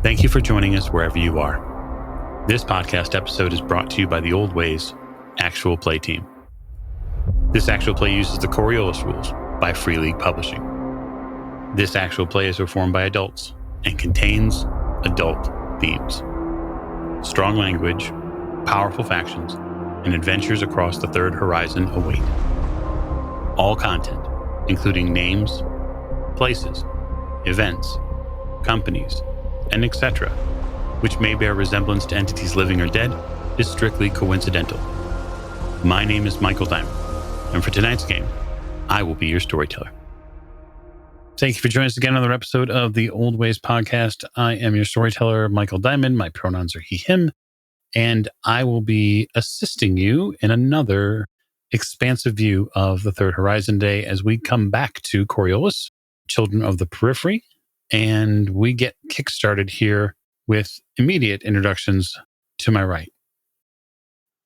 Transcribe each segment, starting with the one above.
Thank you for joining us wherever you are. This podcast episode is brought to you by the Old Ways Actual Play team. This actual play uses the Coriolis rules by Free League Publishing. This actual play is performed by adults and contains adult themes. Strong language, powerful factions, and adventures across the third horizon await. All content, including names, places, events, companies, and etc., which may bear resemblance to entities living or dead, is strictly coincidental. My name is Michael Diamond, and for tonight's game, I will be your storyteller. Thank you for joining us again on another episode of the Old Ways podcast. I am your storyteller, Michael Diamond. My pronouns are he, him, and I will be assisting you in another expansive view of the Third Horizon Day as we come back to Coriolis, Children of the Periphery, and we get kickstarted here with immediate introductions to my right.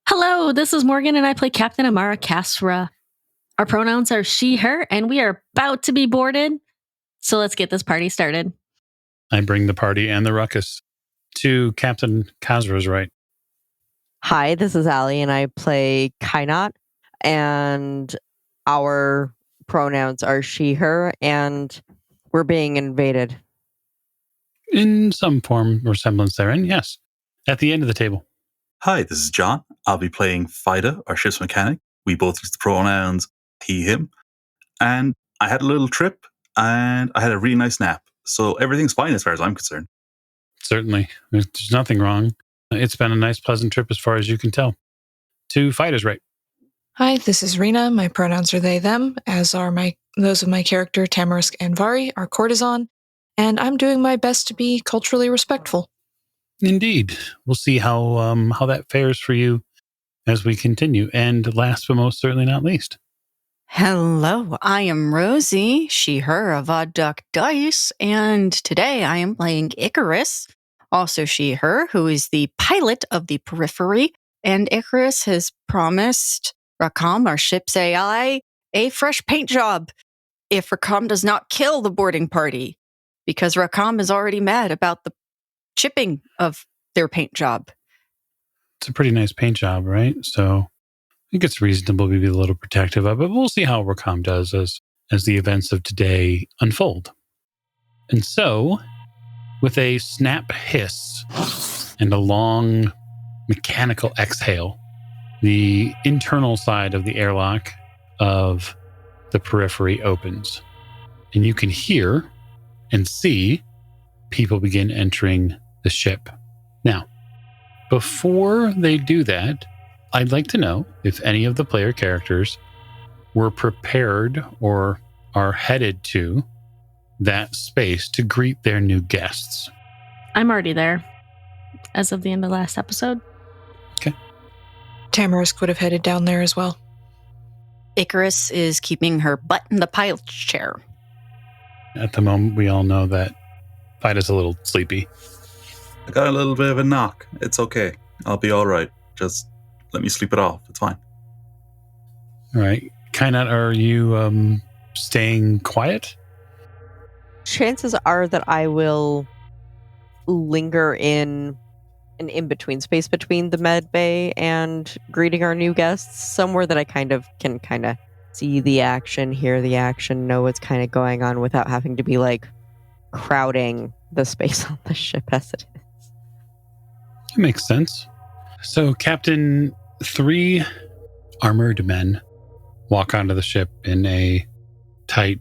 Hello, this is Morgan, and I play Captain Amara Kasra. Our pronouns are she, her, and we are about to be boarded. So let's get this party started. I bring the party and the ruckus to Captain Kasra's right. Hi, this is Allie, and I play Kainat, and our pronouns are she, her, and we're being invaded. In some form or semblance therein, yes. At the end of the table. Hi, this is John. I'll be playing Fida, our ship's mechanic. We both use the pronouns he, him. And I had a little trip, and I had a really nice nap. So everything's fine as far as I'm concerned. Certainly. There's nothing wrong. It's been a nice, pleasant trip as far as you can tell. To Fida's right. Hi, this is Rena. My pronouns are they, them, as are those of my character Tamarisk and Vari, our courtesan, and I'm doing my best to be culturally respectful. Indeed. We'll see how that fares for you as we continue. And last but most certainly not least. Hello, I am Rosie, she, her of Odd Duck Dice, and today I am playing Icarus, also she, her, who is the pilot of the Periphery, and Icarus has promised Rakam, our ship's AI, a fresh paint job if Rakam does not kill the boarding party, because Rakam is already mad about the chipping of their paint job. It's a pretty nice paint job, right? So I think it's reasonable to be a little protective of it. We'll see how Rakam does as the events of today unfold. And so, with a snap hiss and a long mechanical exhale, the internal side of the airlock of the Periphery opens. And you can hear and see people begin entering the ship. Now, before they do that, I'd like to know if any of the player characters were prepared or are headed to that space to greet their new guests. I'm already there, as of the end of last episode. Okay. Tamarisk would have headed down there as well. Icarus is keeping her butt in the pilot's chair. At the moment, we all know that Fida's a little sleepy. I got a little bit of a knock. It's okay. I'll be all right. Just let me sleep it off. It's fine. All right. Kainat, are you staying quiet? Chances are that I will linger in an in-between space between the med bay and greeting our new guests, somewhere that I can see the action, hear the action, know what's kind of going on without having to be like crowding the space on the ship as it is. It makes sense. So, Captain, 3 armored men walk onto the ship in a tight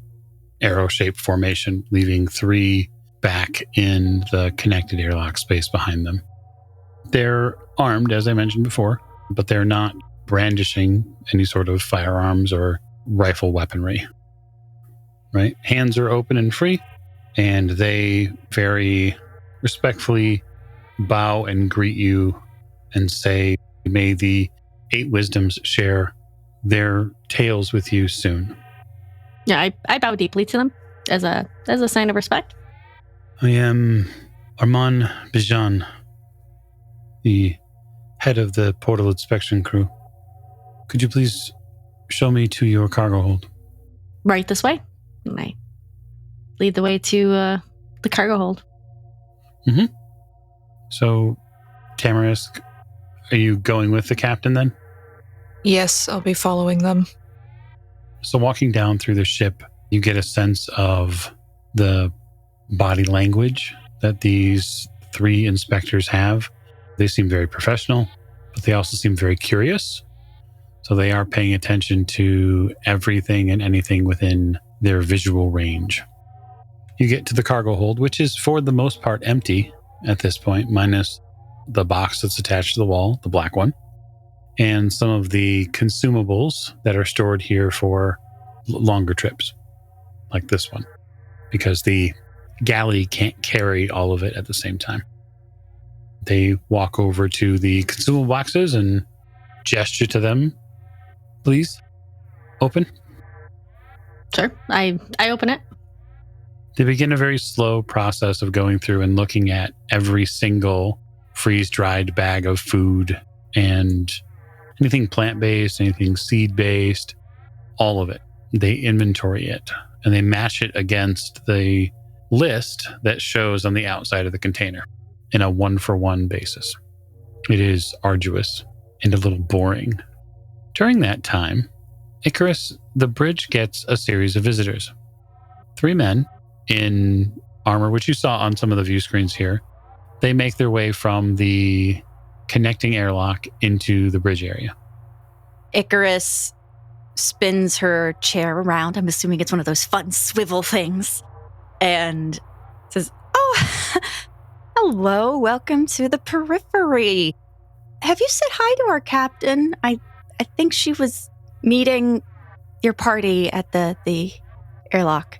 arrow-shaped formation, leaving 3 back in the connected airlock space behind them. They're armed, as I mentioned before, but they're not brandishing any sort of firearms or rifle weaponry. Right? Hands are open and free, and they very respectfully bow and greet you and say, may the 8 wisdoms share their tales with you soon. Yeah, I bow deeply to them as a sign of respect. I am Armand Bijan, the head of the portal inspection crew. Could you please show me to your cargo hold? Right this way. And I lead the way to the cargo hold. Mm-hmm. So, Tamarisk, are you going with the captain then? Yes, I'll be following them. So walking down through the ship, you get a sense of the body language that these 3 inspectors have. They seem very professional, but they also seem very curious. So they are paying attention to everything and anything within their visual range. You get to the cargo hold, which is for the most part empty at this point, minus the box that's attached to the wall, the black one, and some of the consumables that are stored here for longer trips, like this one, because the galley can't carry all of it at the same time. They walk over to the consumable boxes and gesture to them. Please, open. Sure. I open it. They begin a very slow process of going through and looking at every single freeze-dried bag of food and anything plant-based, anything seed-based, all of it. They inventory it and they match it against the list that shows on the outside of the container in a 1-for-1 basis. It is arduous and a little boring. During that time, Icarus, the bridge gets a series of visitors. 3 men in armor, which you saw on some of the view screens here. They make their way from the connecting airlock into the bridge area. Icarus spins her chair around. I'm assuming it's one of those fun swivel things. And says, "Oh, hello. Welcome to the Periphery. Have you said hi to our captain? I think she was meeting your party at the airlock."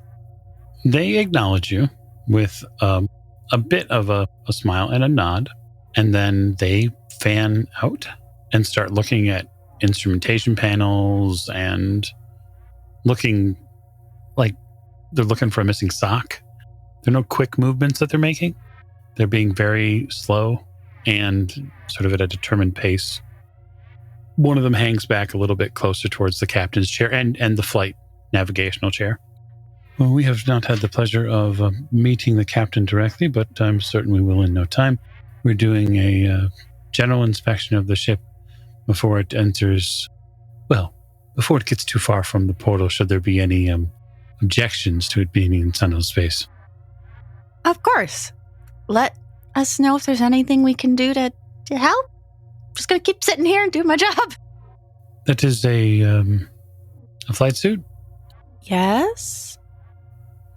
They acknowledge you with a bit of a smile and a nod, and then they fan out and start looking at instrumentation panels and looking like they're looking for a missing sock. There are no quick movements that they're making. They're being very slow and sort of at a determined pace. One of them hangs back a little bit closer towards the captain's chair and the flight navigational chair. Well, we have not had the pleasure of meeting the captain directly, but I'm certain we will in no time. We're doing a general inspection of the ship before it enters, before it gets too far from the portal, should there be any objections to it being in Sandaal space. Of course. Let us know if there's anything we can do to help. Just gonna keep sitting here and do my job. That is a flight suit? Yes.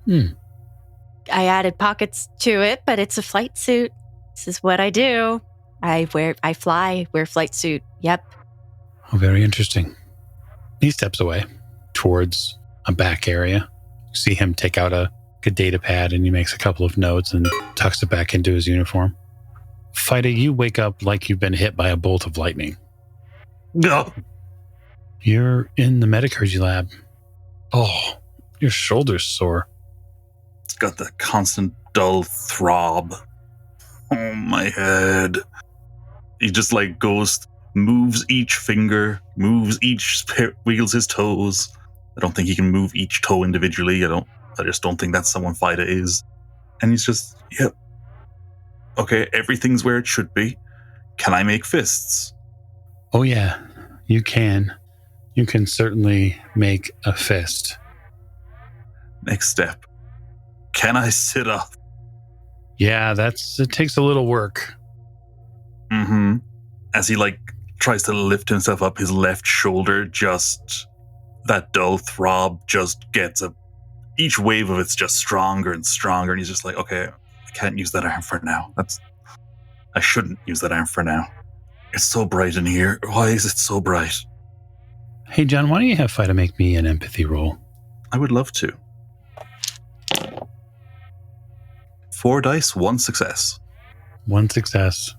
I added pockets to it, but it's a flight suit. This is what I do. I fly, wear flight suit. Yep. Oh, very interesting. He steps away towards a back area. You see him take out a data pad and he makes a couple of notes and tucks it back into his uniform. Fida, you wake up like you've been hit by a bolt of lightning. No. You're in the Metacurgy lab. Oh, your shoulder's sore. It's got that constant dull throb. Oh, my head. He just moves each finger, wiggles his toes. I don't think he can move each toe individually. I just don't think that's someone Fida is. And he's just, yep. Okay, everything's where it should be. Can I make fists? Oh, yeah, you can. You can certainly make a fist. Next step. Can I sit up? Yeah, it takes a little work. Mm-hmm. As he tries to lift himself up, his left shoulder that dull throb just gets each wave of it's just stronger and stronger. And he's just like, okay, I can't use that arm for now. I shouldn't use that arm for now. It's so bright in here. Why is it so bright? Hey, John, why don't you have Fida make me an empathy roll? I would love to. 4 dice, 1 success. 1 success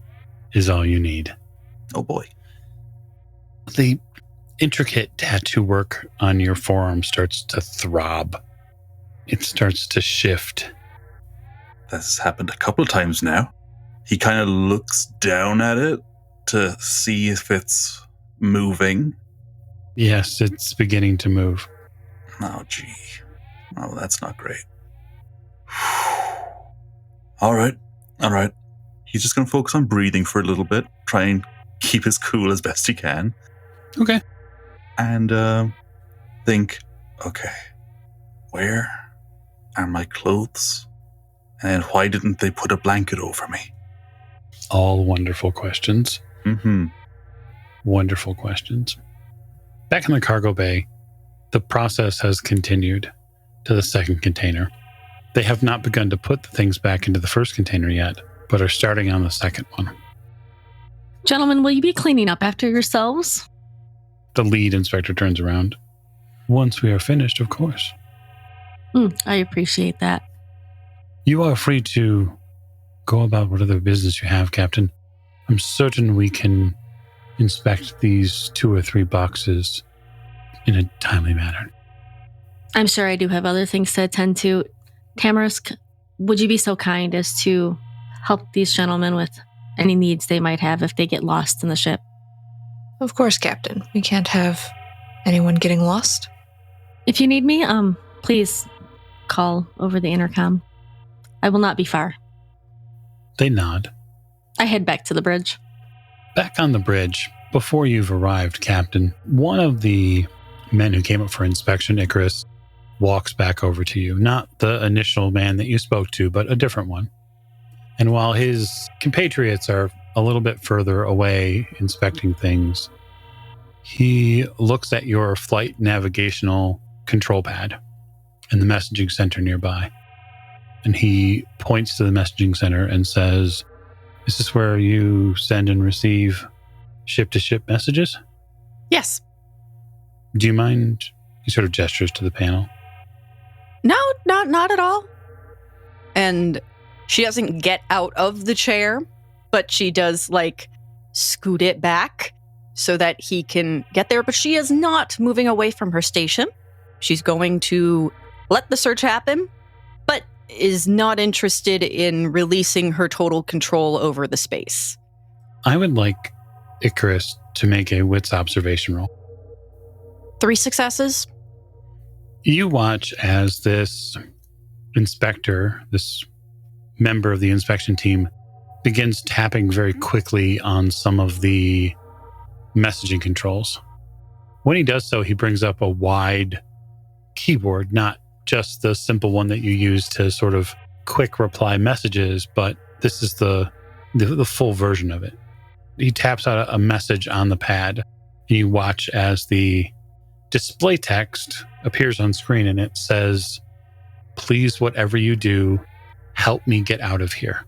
is all you need. Oh boy. The intricate tattoo work on your forearm starts to throb. It starts to shift. That's happened a couple of times now. He kind of looks down at it to see if it's moving. Yes, it's beginning to move. Oh, gee. Oh, that's not great. All right. he's just going to focus on breathing for a little bit, try and keep as cool as best he can. Okay. And think, okay, where are my clothes? And why didn't they put a blanket over me? All wonderful questions. Mm-hmm. Wonderful questions. Back in the cargo bay, the process has continued to the second container. They have not begun to put the things back into the first container yet, but are starting on the second one. Gentlemen, will you be cleaning up after yourselves? The lead inspector turns around. Once we are finished, of course. I appreciate that. You are free to go about whatever business you have, Captain. I'm certain we can inspect these 2 or 3 boxes in a timely manner. I'm sure I do have other things to attend to. Tamarisk, would you be so kind as to help these gentlemen with any needs they might have if they get lost in the ship? Of course, Captain. We can't have anyone getting lost. If you need me, please call over the intercom. I will not be far. They nod. I head back to the bridge. Back on the bridge, before you've arrived, Captain, one of the men who came up for inspection, Icarus, walks back over to you. Not the initial man that you spoke to, but a different one. And while his compatriots are a little bit further away inspecting things, he looks at your flight navigational control pad and the messaging center nearby. And he points to the messaging center and says, "Is this where you send and receive ship-to-ship messages?" Yes. Do you mind? He sort of gestures to the panel. No, not at all. And she doesn't get out of the chair, but she does scoot it back so that he can get there. But she is not moving away from her station. She's going to let the search happen, but is not interested in releasing her total control over the space. I would like Icarus to make a wits observation roll. 3 successes. You watch as this inspector, this member of the inspection team, begins tapping very quickly on some of the messaging controls. When he does so, he brings up a wide keyboard, not just the simple one that you use to sort of quick reply messages, but this is the full version of it. He taps out a message on the pad, and you watch as the display text appears on screen, and it says, "Please, whatever you do, help me get out of here."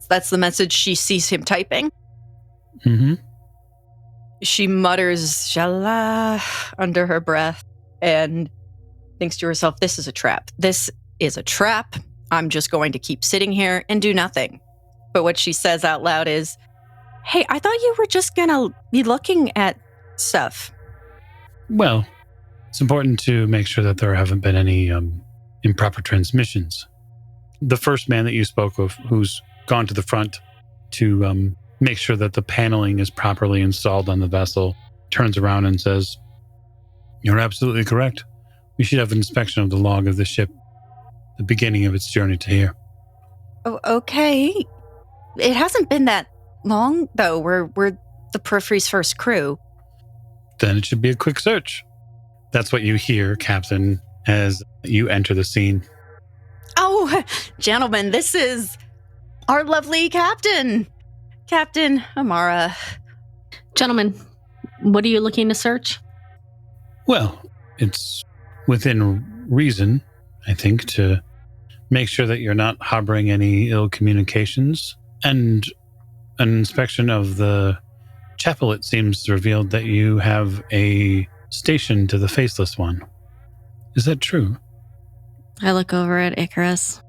That's the message she sees him typing. Mm-hmm. She mutters, "Shallah," under her breath and thinks to herself, this is a trap. This is a trap. I'm just going to keep sitting here and do nothing. But what she says out loud is, "Hey, I thought you were just going to be looking at stuff." Well, it's important to make sure that there haven't been any improper transmissions. The first man that you spoke of, who's gone to the front to make sure that the paneling is properly installed on the vessel, turns around and says, "You're absolutely correct. We should have an inspection of the log of the ship, the beginning of its journey to here." Oh, okay. It hasn't been that long, though. We're the Periphery's first crew. Then it should be a quick search. That's what you hear, Captain, as you enter the scene. Oh, gentlemen, this is our lovely captain, Captain Amara. Gentlemen, what are you looking to search? Well, it's within reason, I think, to make sure that you're not harboring any ill communications. And an inspection of the chapel, it seems, revealed that you have a station to the Faceless One. Is that true? I look over at Icarus.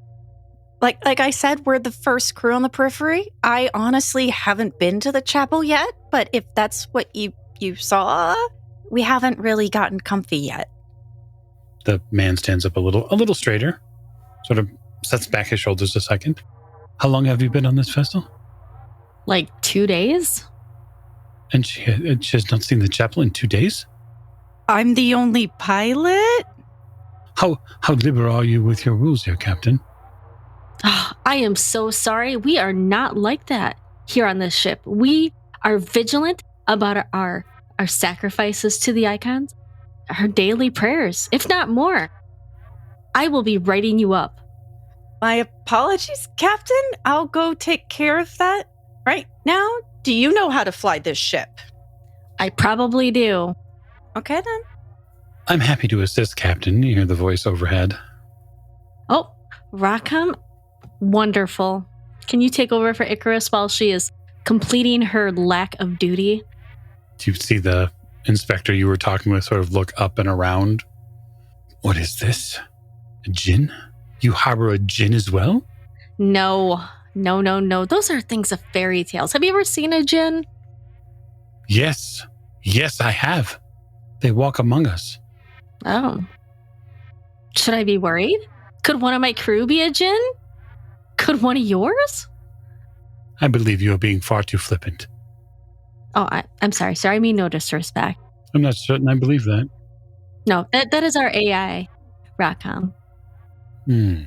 Like I said, we're the first crew on the Periphery. I honestly haven't been to the chapel yet, but if that's what you saw, we haven't really gotten comfy yet. The man stands up a little straighter, sort of sets back his shoulders a second. How long have you been on this vessel? 2 days? And she has not seen the chapel in 2 days? I'm the only pilot? How liberal are you with your rules here, Captain? Oh, I am so sorry. We are not like that here on this ship. We are vigilant about our sacrifices to the icons, our daily prayers, if not more. I will be writing you up. My apologies, Captain. I'll go take care of that. Right now, do you know how to fly this ship? I probably do. Okay, then. I'm happy to assist, Captain. You hear the voice overhead. Oh, Rackham, wonderful. Can you take over for Icarus while she is completing her lack of duty? Do you see the inspector you were talking with sort of look up and around? What is this? A djinn? You harbor a djinn as well? No. Those are things of fairy tales. Have you ever seen a djinn? Yes, I have. They walk among us. Oh. Should I be worried? Could one of my crew be a djinn? Could one of yours? I believe you are being far too flippant. Oh, I'm sorry, sir. I mean no disrespect. I'm not certain I believe that. No, that is our AI, Rackham. He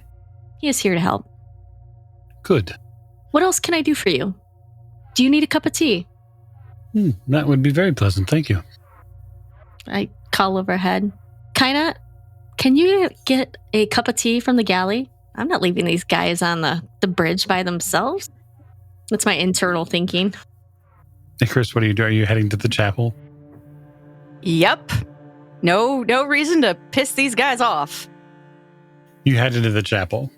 is here to help. Good. What else can I do for you? Do you need a cup of tea? That would be very pleasant, thank you. I call overhead. Kaina, can you get a cup of tea from the galley? I'm not leaving these guys on the bridge by themselves. That's my internal thinking. Hey, Chris, what are you doing? Are you heading to the chapel? Yep. No reason to piss these guys off. You head into the chapel.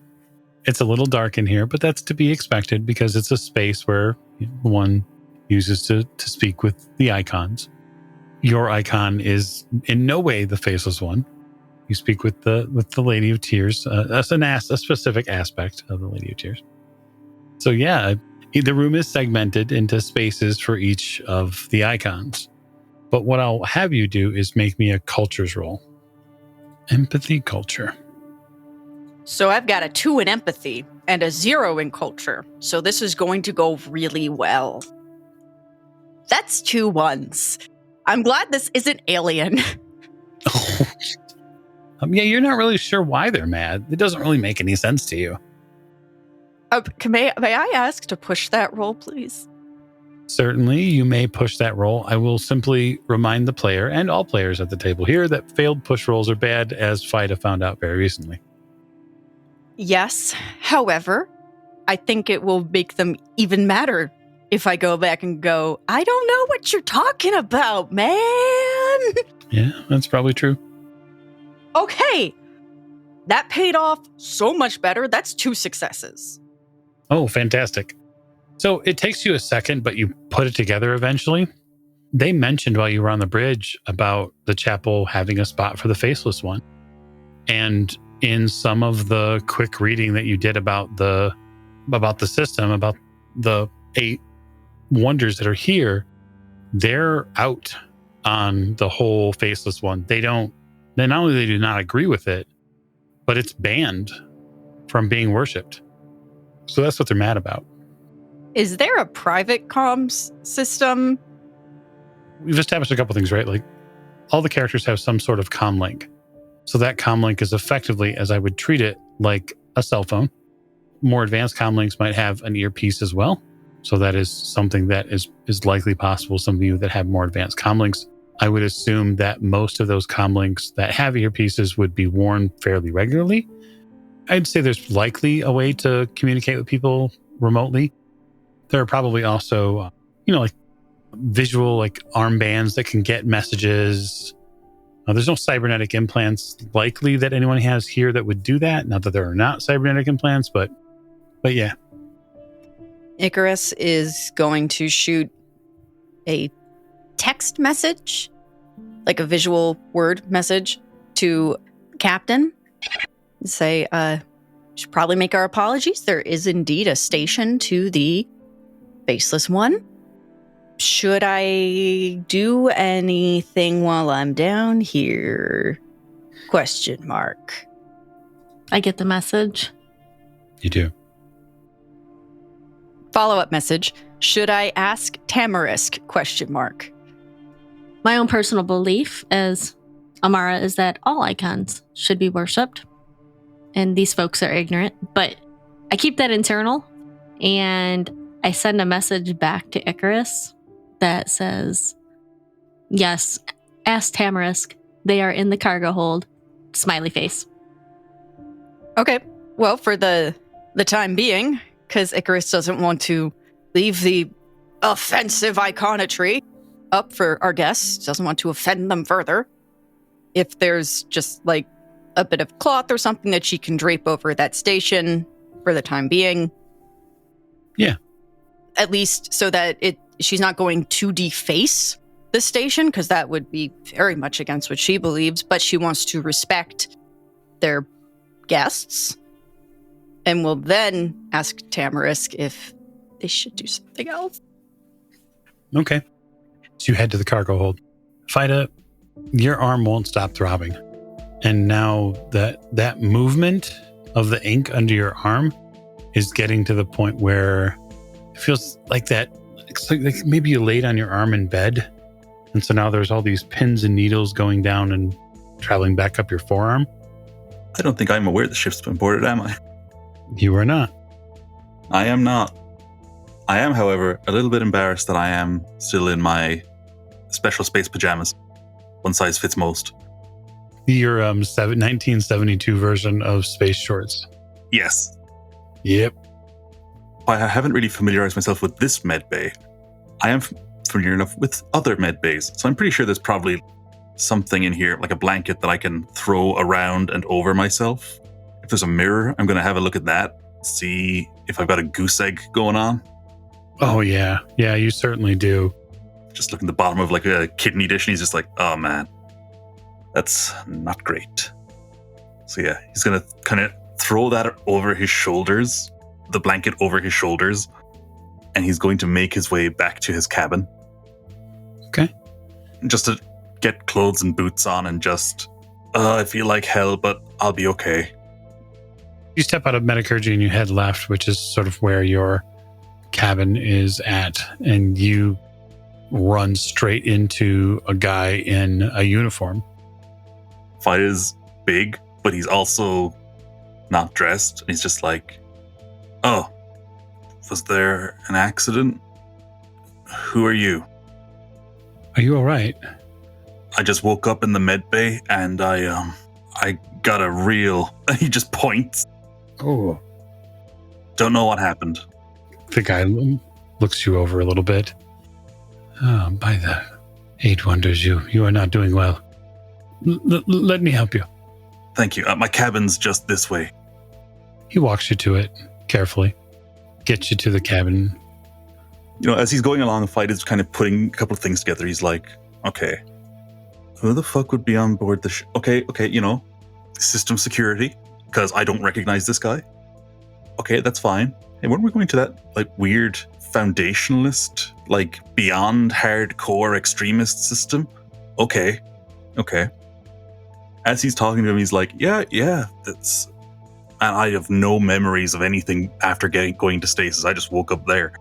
It's a little dark in here, but that's to be expected because it's a space where one uses to speak with the icons. Your icon is in no way the faceless one. You speak with the Lady of Tears. That's a specific aspect of the Lady of Tears. So yeah, the room is segmented into spaces for each of the icons. But what I'll have you do is make me a cultures roll. Empathy culture. So I've got a 2 in empathy and a 0 in culture. So this is going to go really well. That's 2 1s. I'm glad this isn't Alien. Yeah, you're not really sure why they're mad. It doesn't really make any sense to you. May I ask to push that roll, please? Certainly, you may push that roll. I will simply remind the player and all players at the table here that failed push rolls are bad, as FIDA found out very recently. Yes. However, I think it will make them even madder if I go back and go, I don't know what you're talking about, man. Yeah, that's probably true. Okay. That paid off so much better. That's 2 successes. Oh, fantastic. So it takes you a second, but you put it together eventually. They mentioned while you were on the bridge about the chapel having a spot for the faceless one. And in some of the quick reading that you did about the system, about the 8 wonders that are here, they're out on the whole faceless one. Not only they do not agree with it, but it's banned from being worshipped. So that's what they're mad about. Is there a private comms system? We've established a couple things, right? Like all the characters have some sort of comm link. So that comm link is effectively, as I would treat it, like a cell phone. More advanced comm links might have an earpiece as well. So that is something that is likely possible. Some of you that have more advanced comm links, I would assume that most of those comm links that have earpieces would be worn fairly regularly. I'd say there's likely a way to communicate with people remotely. There are probably also, like visual, like armbands that can get messages. There's no cybernetic implants likely that anyone has here that would do that. Not that there are not cybernetic implants, but yeah. Icarus is going to shoot a text message, like a visual word message to Captain. Say, should probably make our apologies. There is indeed a station to the faceless one. Should I do anything while I'm down here? ? I get the message. You do. Follow-up message. Should I ask Tamarisk ? My own personal belief as Amara is that all icons should be worshipped. And these folks are ignorant, but I keep that internal, and I send a message back to Icarus that says, yes, ask Tamarisk. They are in the cargo hold. Smiley face. Okay. Well, for the time being, because Icarus doesn't want to leave the offensive iconotry up for our guests, doesn't want to offend them further. If there's just like a bit of cloth or something that she can drape over that station for the time being. Yeah. At least so that she's not going to deface the station, because that would be very much against what she believes, but she wants to respect their guests, and will then ask Tamarisk if they should do something else. Okay. So you head to the cargo hold. Fida, your arm won't stop throbbing. And now that movement of the ink under your arm is getting to the point where it feels like that. It's like maybe you laid on your arm in bed. And so now there's all these pins and needles going down and traveling back up your forearm. I don't think I'm aware the ship's been boarded, am I? You are not. I am not. I am, however, a little bit embarrassed that I am still in my special space pajamas. One size fits most. Your 1972 version of space shorts. Yes. Yep. I haven't really familiarized myself with this med bay. I am familiar enough with other med bays, so I'm pretty sure there's probably something in here, like a blanket that I can throw around and over myself. If there's a mirror, I'm going to have a look at that, see if I've got a goose egg going on. Oh, yeah. Yeah, you certainly do. Just look at the bottom of like a kidney dish, and he's just like, oh man, that's not great. So yeah, he's going to kind of throw that over his shoulders, the blanket over his shoulders, and he's going to make his way back to his cabin. Okay. Just to get clothes and boots on and just, I feel like hell, but I'll be okay. You step out of Metacurgy and you head left, which is sort of where your cabin is at, and you run straight into a guy in a uniform. Fida's big, but he's also not dressed. He's just like, oh, was there an accident? Who are you? Are you all right? I just woke up in the med bay and I got a real... He just points. Oh. Don't know what happened. The guy looks you over a little bit. Oh, by the 8 wonders, you are not doing well. Let me help you. Thank you. My cabin's just this way. He walks you to it carefully, gets you to the cabin. You know, as he's going along, the fight is kind of putting a couple of things together. He's like, okay, who the fuck would be on board the ship? Okay, you know, system security, because I don't recognize this guy. Okay, that's fine. Hey, weren't we going to that, like, weird foundationalist, like, beyond hardcore extremist system? Okay. As he's talking to him, he's like, yeah, that's... And I have no memories of anything after going to stasis. I just woke up there.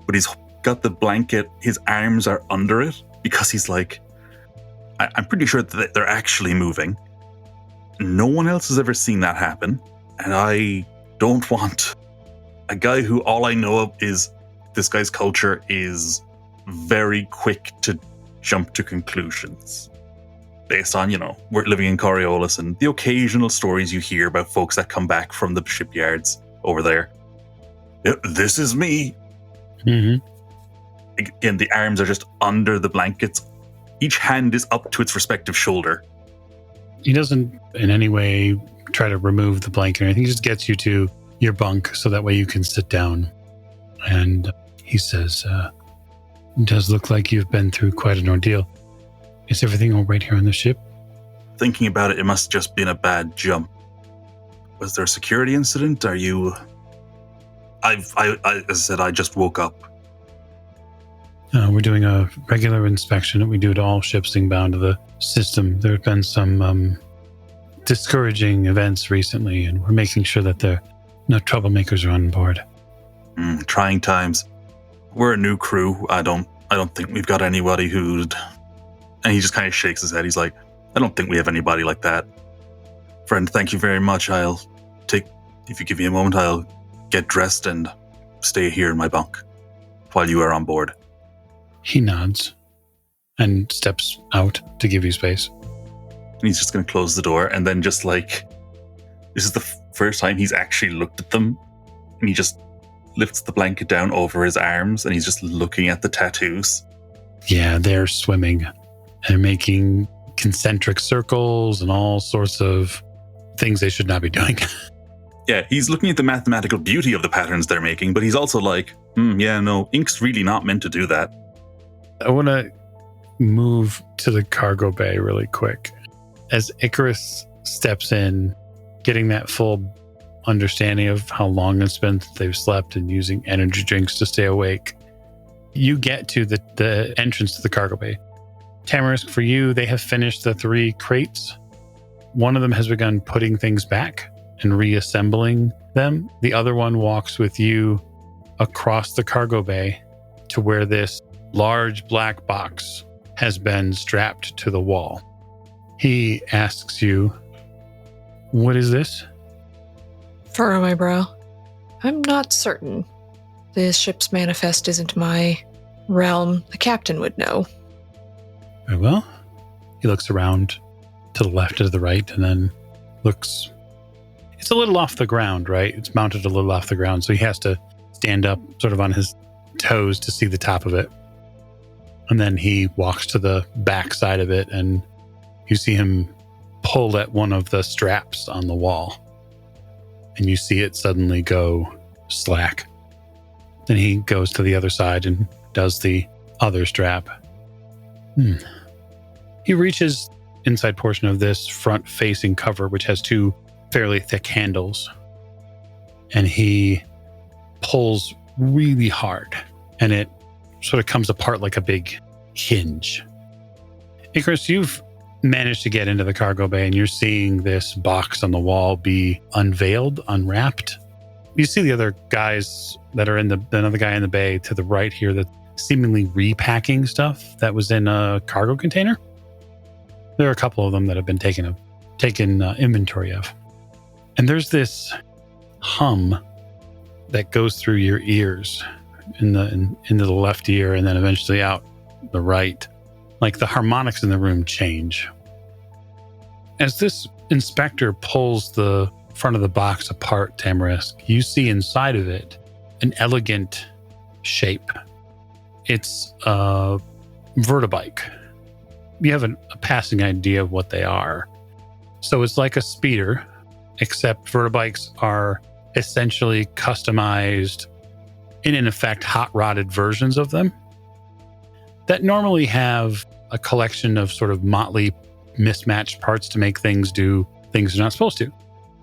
But he's got the blanket, his arms are under it, because he's like, I'm pretty sure that they're actually moving. No one else has ever seen that happen. And I don't want a guy who all I know of is this guy's culture is very quick to jump to conclusions. Based on, you know, we're living in Coriolis and the occasional stories you hear about folks that come back from the shipyards over there. This is me. Mm-hmm. Again, the arms are just under the blankets. Each hand is up to its respective shoulder. He doesn't in any way try to remove the blanket or anything. He just gets you to your bunk so that way you can sit down. And he says, it does look like you've been through quite an ordeal. Is everything all right here on the ship? Thinking about it, it must have just been a bad jump. Was there a security incident? Are you... as I said, I just woke up. We're doing a regular inspection that we do to all ships bound to the system. There have been some discouraging events recently, and we're making sure that no troublemakers are on board. Trying times. We're a new crew. I don't think we've got anybody who'd... And he just kind of shakes his head. He's like, I don't think we have anybody like that. Friend, thank you very much. If you give me a moment, I'll get dressed and stay here in my bunk while you are on board. He nods and steps out to give you space. And he's just going to close the door, and then just like, this is the first time he's actually looked at them, and he just lifts the blanket down over his arms, and he's just looking at the tattoos. Yeah, they're swimming and making concentric circles and all sorts of things they should not be doing. Yeah, he's looking at the mathematical beauty of the patterns they're making, but he's also like, yeah, no, ink's really not meant to do that. I want to move to the cargo bay really quick. As Icarus steps in, getting that full understanding of how long it's been since they've slept and using energy drinks to stay awake, you get to the entrance to the cargo bay. Tamarisk, for you, they have finished the 3 crates. One of them has begun putting things back and reassembling them. The other one walks with you across the cargo bay to where this large black box has been strapped to the wall. He asks you, "What is this?" Furrow my brow. I'm not certain. The ship's manifest isn't my realm. The captain would know. Very well. He looks around to the left and to the right and then looks... It's a little off the ground, right? It's mounted a little off the ground, so he has to stand up sort of on his toes to see the top of it. And then he walks to the back side of it, and you see him pull at one of the straps on the wall. And you see it suddenly go slack. Then he goes to the other side and does the other strap. He reaches inside portion of this front-facing cover, which has 2 fairly thick handles. And he pulls really hard, and it sort of comes apart like a big hinge. Icarus, you've managed to get into the cargo bay, and you're seeing this box on the wall be unveiled, unwrapped. You see the other guys that are another guy in the bay to the right here that's seemingly repacking stuff that was in a cargo container. There are a couple of them that have been taken inventory of. And there's this hum that goes through your ears into the left ear and then eventually out the right. Like the harmonics in the room change. As this inspector pulls the front of the box apart, Tamarisk, you see inside of it an elegant shape. It's a vertibike. You have a passing idea of what they are. So it's like a speeder, except vertibikes are essentially customized, in effect, hot-rodded versions of them that normally have a collection of sort of motley, mismatched parts to make things do things they're not supposed to.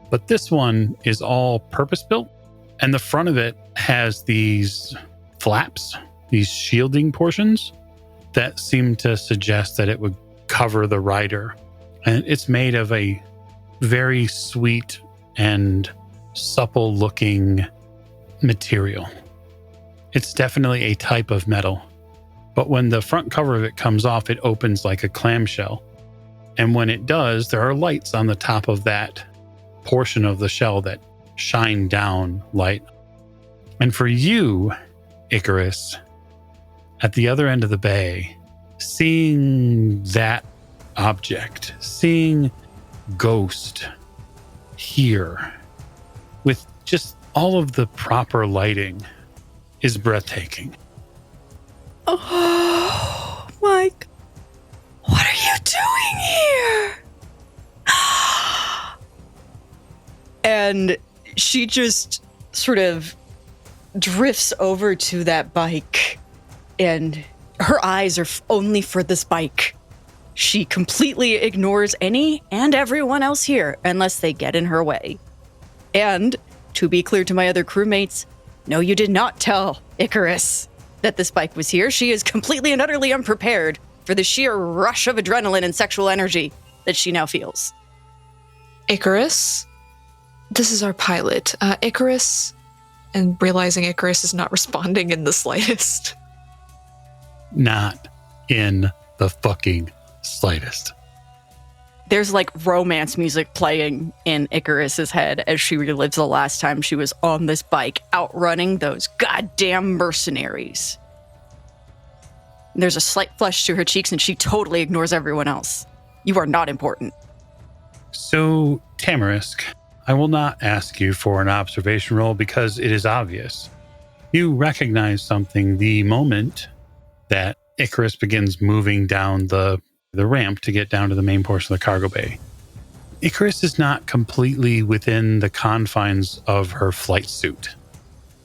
But this one is all purpose-built, and the front of it has these flaps, these shielding portions that seem to suggest that it would cover the rider. And it's made of a very sweet and supple-looking material. It's definitely a type of metal. But when the front cover of it comes off, it opens like a clamshell. And when it does, there are lights on the top of that portion of the shell that shine down light. And for you, Icarus, at the other end of the bay, seeing that object, seeing Ghost here with just all of the proper lighting is breathtaking. Oh, Mike, what are you doing here? And she just sort of drifts over to that bike, and her eyes are only for this bike. She completely ignores any and everyone else here unless they get in her way. And to be clear to my other crewmates, no, you did not tell Icarus that this bike was here. She is completely and utterly unprepared for the sheer rush of adrenaline and sexual energy that she now feels. Icarus, this is our pilot. Icarus, and realizing Icarus is not responding in the slightest. Not in the fucking slightest. There's like romance music playing in Icarus's head as she relives the last time she was on this bike outrunning those goddamn mercenaries. There's a slight flush to her cheeks and she totally ignores everyone else. You are not important. So, Tamarisk, I will not ask you for an observation roll because it is obvious. You recognize something the moment that Icarus begins moving down the ramp to get down to the main portion of the cargo bay. Icarus is not completely within the confines of her flight suit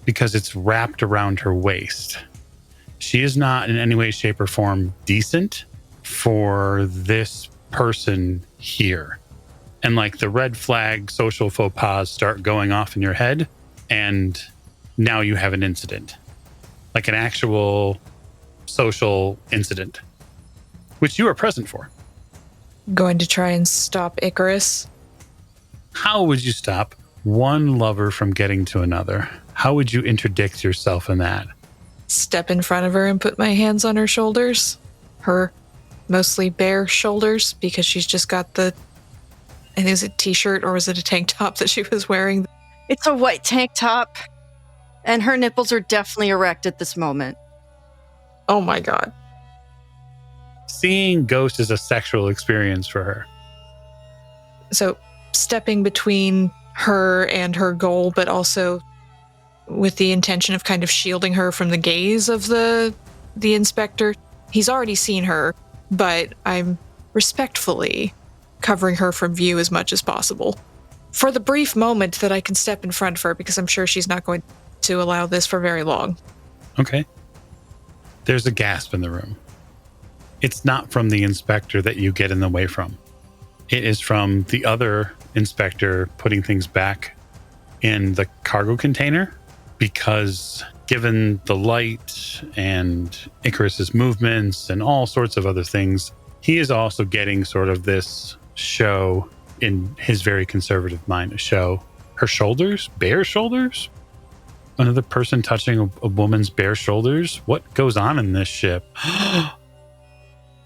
because it's wrapped around her waist. She is not in any way, shape, or form decent for this person here. And like the red flag social faux pas start going off in your head, and now you have an incident. Like an actual social incident, which you are present for. Going to try and stop Icarus. How would you stop one lover from getting to another? How would you interdict yourself in that? Step in front of her and put my hands on her shoulders. Her mostly bare shoulders, because she's just got the, I think it was a t-shirt or was it a tank top that she was wearing? It's a white tank top, and her nipples are definitely erect at this moment. Oh my god. Seeing Ghost is a sexual experience for her. So stepping between her and her goal, but also with the intention of kind of shielding her from the gaze of the inspector. He's already seen her, but I'm respectfully covering her from view as much as possible. For the brief moment that I can step in front of her, because I'm sure she's not going to allow this for very long. Okay. There's a gasp in the room. It's not from the inspector that you get in the way from. It is from the other inspector putting things back in the cargo container, because given the light and Icarus's movements and all sorts of other things, he is also getting sort of this show in his very conservative mind, a show. Her shoulders, bare shoulders? Another person touching a woman's bare shoulders? What goes on in this ship?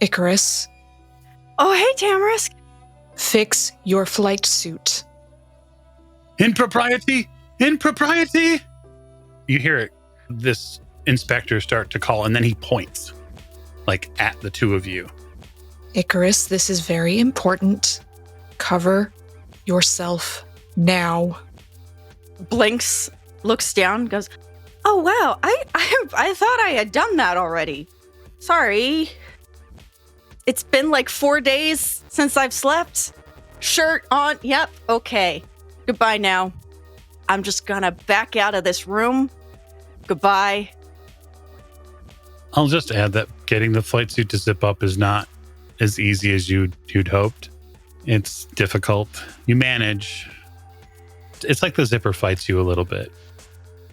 Icarus, Oh, hey, Tamarisk. fix your flight suit. Impropriety! Impropriety! You hear it, this inspector start to call, and then he points, like at the two of you. Icarus, this is very important. Cover yourself now. Blinks, looks down, goes, oh, wow, I thought I had done that already. Sorry. It's been like 4 days since I've slept. Shirt on, yep, okay. Goodbye now. I'm just gonna back out of this room. Goodbye. I'll just add that getting the flight suit to zip up is not as easy as you'd hoped. It's difficult. You manage. It's like the zipper fights you a little bit.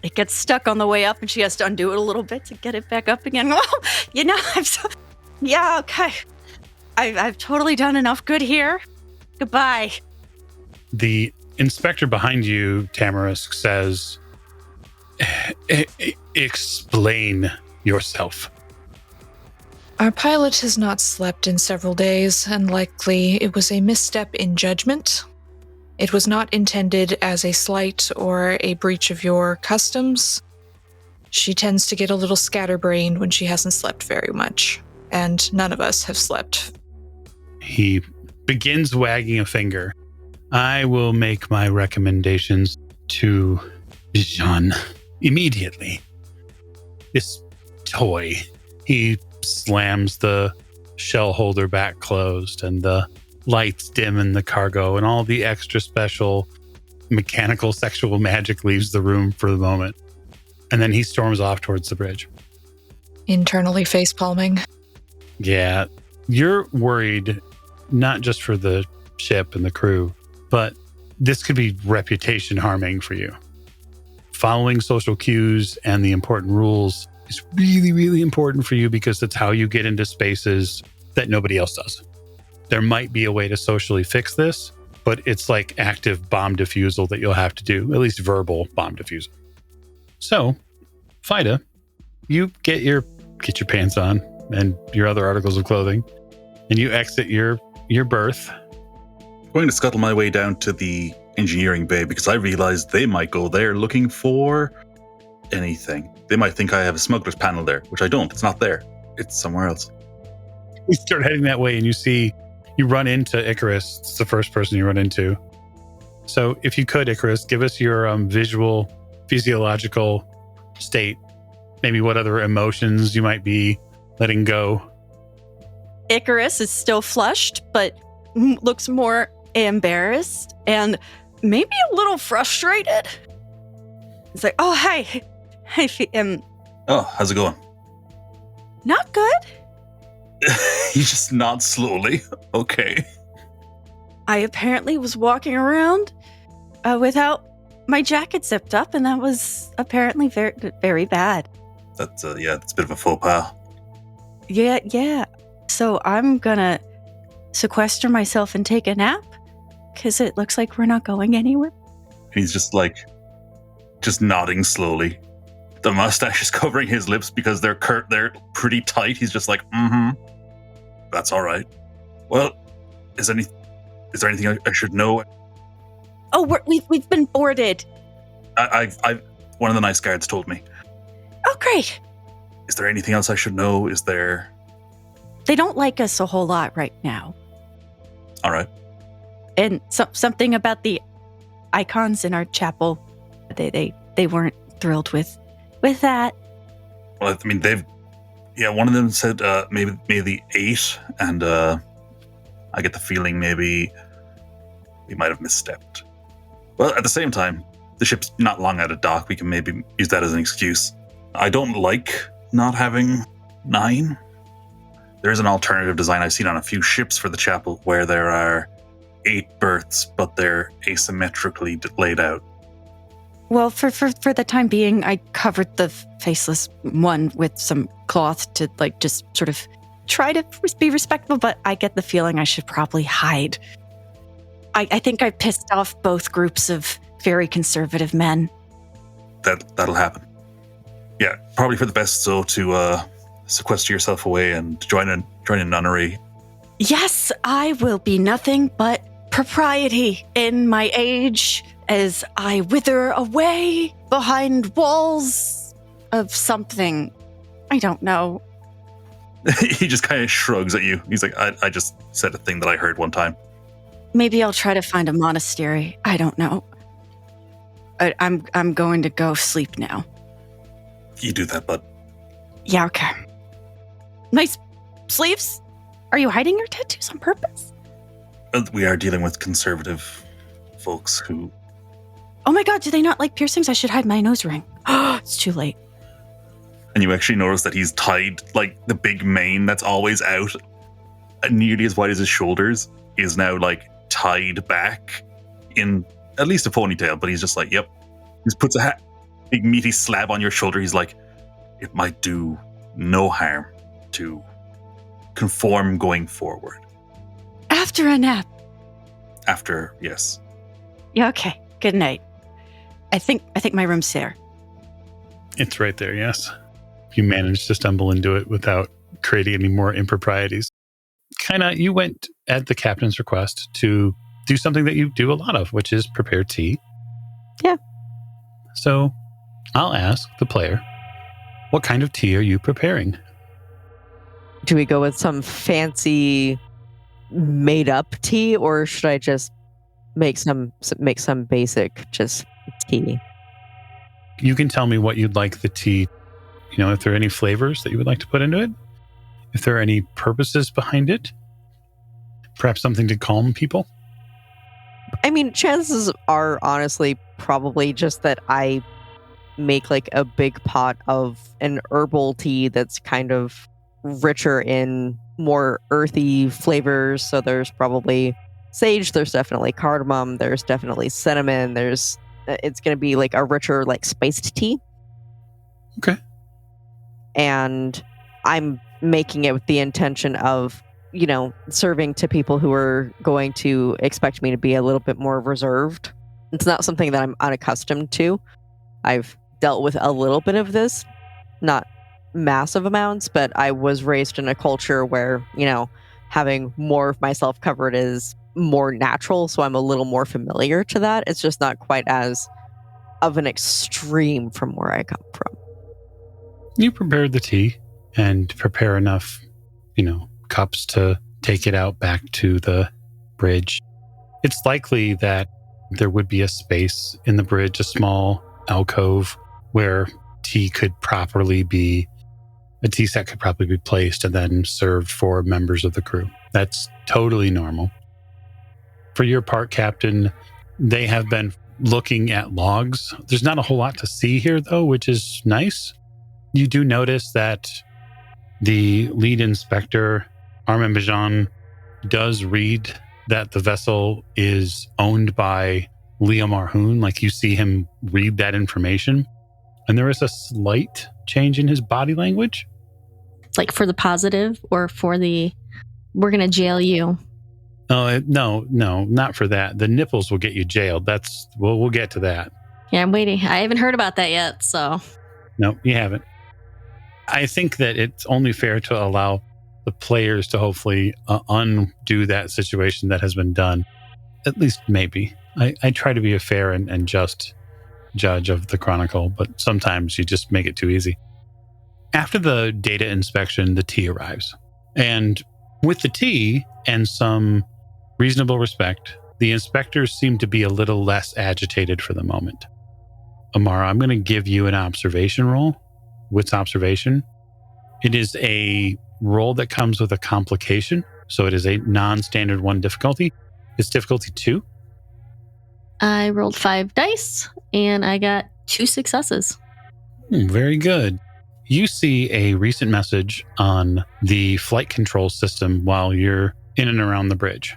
It gets stuck on the way up and she has to undo it a little bit to get it back up again. Well, yeah, okay. I've totally done enough good here. Goodbye. The inspector behind you, Tamarisk, says, explain yourself. Our pilot has not slept in several days, and likely it was a misstep in judgment. It was not intended as a slight or a breach of your customs. She tends to get a little scatterbrained when she hasn't slept very much, and none of us have slept. He begins wagging a finger. I will make my recommendations to Jean immediately. This toy. He slams the shell holder back closed, and the lights dim in the cargo, and all the extra special mechanical sexual magic leaves the room for the moment. And then he storms off towards the bridge. Internally facepalming. Yeah, you're worried not just for the ship and the crew, but this could be reputation harming for you. Following social cues and the important rules is really, really important for you, because that's how you get into spaces that nobody else does. There might be a way to socially fix this, but it's like active bomb defusal that you'll have to do, at least verbal bomb defusal. So, Fida, you get your pants on and your other articles of clothing, and you exit your berth, going to scuttle my way down to the engineering bay because I realized they might go there looking for anything. They might think I have a smuggler's panel there, which I don't. It's not there. It's somewhere else. You start heading that way and you run into Icarus. It's the first person you run into. So if you could, Icarus, give us your visual, physiological state. Maybe what other emotions you might be letting go. Icarus is still flushed, but looks more embarrassed and maybe a little frustrated. It's like, oh, hi. Oh, how's it going? Not good. You just nod slowly. Okay. I apparently was walking around without my jacket zipped up, and that was apparently very, very bad. That's a bit of a faux pas. Yeah. So I'm gonna sequester myself and take a nap because it looks like we're not going anywhere. And he's just nodding slowly. The mustache is covering his lips because they're pretty tight. He's just like, that's all right. Well, is there anything I should know? Oh, we've been boarded. I've one of the nice guards told me. Oh, great. Is there anything else I should know? Is there? They don't like us a whole lot right now. All right. And something about the icons in our chapel, they weren't thrilled with that. Well, I mean, one of them said maybe the 8, and I get the feeling maybe we might have misstepped. Well, at the same time, the ship's not long out of dock. We can maybe use that as an excuse. I don't like not having 9. There is an alternative design I've seen on a few ships for the chapel where there are 8 berths, but they're asymmetrically laid out. Well, for the time being, I covered the faceless one with some cloth to just sort of try to be respectful, but I get the feeling I should probably hide. I think I pissed off both groups of very conservative men. That'll happen. Yeah, probably for the best, so to sequester yourself away and join a nunnery. Yes, I will be nothing but propriety in my age as I wither away behind walls of something. I don't know. He just kind of shrugs at you. He's like, I just said a thing that I heard one time. Maybe I'll try to find a monastery. I don't know. I'm going to go sleep now. You do that, bud. Yeah, okay. Nice sleeves. Are you hiding your tattoos on purpose? We are dealing with conservative folks who... Oh my god, do they not like piercings? I should hide my nose ring. It's too late. And you actually notice that he's tied, the big mane that's always out, nearly as wide as his shoulders, is now, tied back in at least a ponytail, but he's just like, yep. He just puts a big meaty slab on your shoulder. He's like, it might do no harm to conform going forward. After a nap. After, yes. Yeah, okay. Good night. I think my room's there. It's right there, yes. You managed to stumble into it without creating any more improprieties. You went at the captain's request to do something that you do a lot of, which is prepare tea. Yeah. So I'll ask the player, what kind of tea are you preparing? Do we go with some fancy made up tea, or should I just make some basic just tea? You can tell me what you'd like the tea, if there are any flavors that you would like to put into it, if there are any purposes behind it, perhaps something to calm people. I mean, chances are honestly probably just that I make a big pot of an herbal tea that's kind of richer in more earthy flavors. So there's probably sage, there's definitely cardamom, there's definitely cinnamon, it's going to be a richer spiced tea. Okay. And I'm making it with the intention of, serving to people who are going to expect me to be a little bit more reserved. It's not something that I'm unaccustomed to. I've dealt with a little bit of this, not massive amounts, but I was raised in a culture where, having more of myself covered is more natural, so I'm a little more familiar to that. It's just not quite as of an extreme from where I come from. You prepare the tea and prepare enough, cups to take it out back to the bridge. It's likely that there would be a space in the bridge, a small alcove where a tea set could probably be placed and then served for members of the crew. That's totally normal. For your part, Captain, they have been looking at logs. There's not a whole lot to see here, though, which is nice. You do notice that the lead inspector, Armin Bajan, does read that the vessel is owned by Leo Marhoon. Like, you see him read that information. And there is a slight change in his body language. Like for the positive or for the, we're going to jail you? Oh, no, not for that. The nipples will get you jailed. We'll get to that. Yeah, I'm waiting. I haven't heard about that yet, so. No, you haven't. I think that it's only fair to allow the players to hopefully undo that situation that has been done. At least maybe. I try to be a fair and just judge of the Chronicle, but sometimes you just make it too easy. After the data inspection, the tea arrives. And with the tea and some reasonable respect, the inspectors seem to be a little less agitated for the moment. Amara, I'm going to give you an observation roll. Wits observation. It is a roll that comes with a complication. So it is a non-standard 1 difficulty. It's difficulty 2. I rolled 5 dice and I got 2 successes. Very good. You see a recent message on the flight control system while you're in and around the bridge.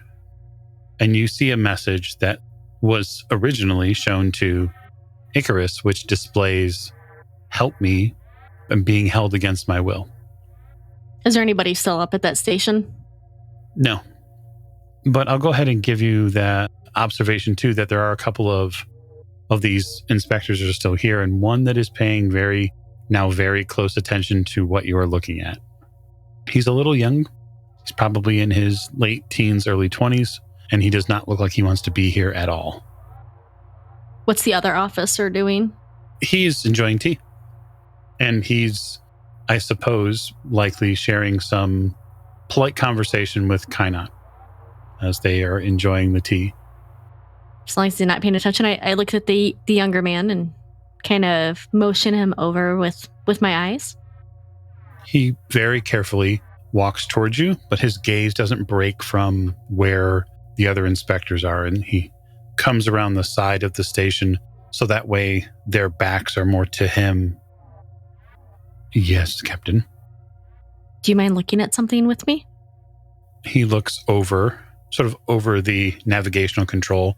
And you see a message that was originally shown to Icarus, which displays, "Help me, I'm being held against my will." Is there anybody still up at that station? No. But I'll go ahead and give you that observation too, that there are a couple of these inspectors that are still here, and one that is paying very close attention to what you are looking at. He's a little young. He's probably in his late teens, early 20s, and he does not look like he wants to be here at all. What's the other officer doing? He's enjoying tea. And he's, I suppose, likely sharing some polite conversation with Kainat as they are enjoying the tea. As long as he's not paying attention, I look at the younger man and kind of motion him over with my eyes. He very carefully walks towards you, but his gaze doesn't break from where the other inspectors are, and he comes around the side of the station so that way their backs are more to him. Yes, Captain. Do you mind looking at something with me? He looks over the navigational control.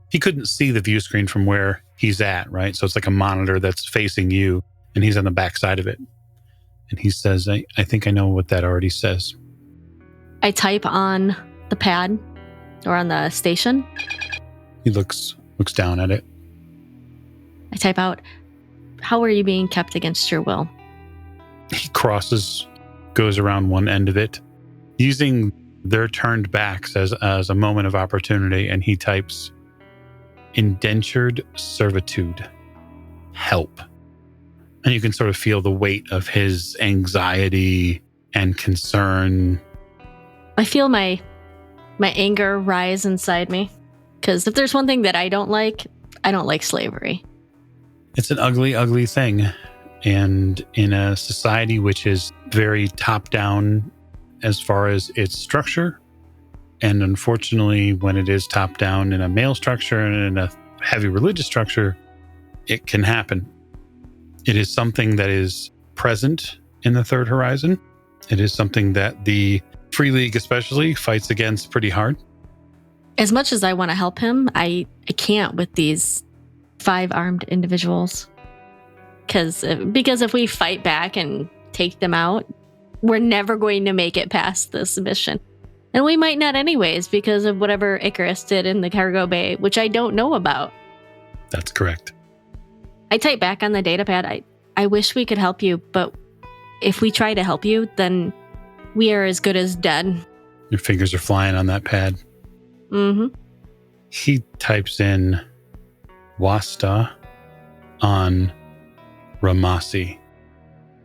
He couldn't see the view screen from where he's at, right? So it's like a monitor that's facing you, and he's on the back side of it. And he says, I think I know what that already says. I type on the pad or on the station. He looks down at it. I type out, "How are you being kept against your will?" He goes around one end of it, using their turned backs as a moment of opportunity, and he types, "Indentured servitude. Help." And you can sort of feel the weight of his anxiety and concern. I feel my anger rise inside me. Because if there's one thing that I don't like slavery. It's an ugly, ugly thing. And in a society which is very top-down as far as its structure, and unfortunately, when it is top-down in a male structure and in a heavy religious structure, it can happen. It is something that is present in the Third Horizon. It is something that the Free League especially fights against pretty hard. As much as I want to help him, I can't with these 5 armed individuals. Because if we fight back and take them out, we're never going to make it past this mission. And we might not anyways because of whatever Icarus did in the cargo bay, which I don't know about. That's correct. I type back on the data pad, I wish we could help you, but if we try to help you, then we are as good as dead. Your fingers are flying on that pad. Mm-hmm. He types in Wasta on Ramasi.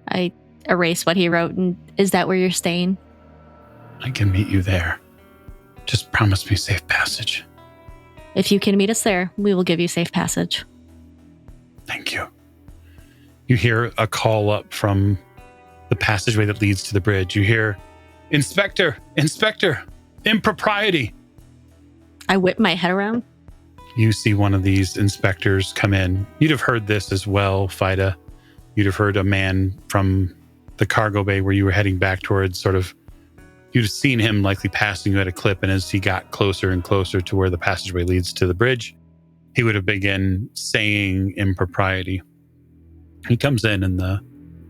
I erase what he wrote, and is that where you're staying? I can meet you there. Just promise me safe passage. If you can meet us there, we will give you safe passage. Thank you. You hear a call up from the passageway that leads to the bridge. You hear, Inspector, impropriety. I whip my head around. You see one of these inspectors come in. You'd have heard this as well, Fida. You'd have heard a man from the cargo bay where you were heading back towards you'd have seen him likely passing you at a clip, and as he got closer and closer to where the passageway leads to the bridge, he would have begun saying impropriety. He comes in and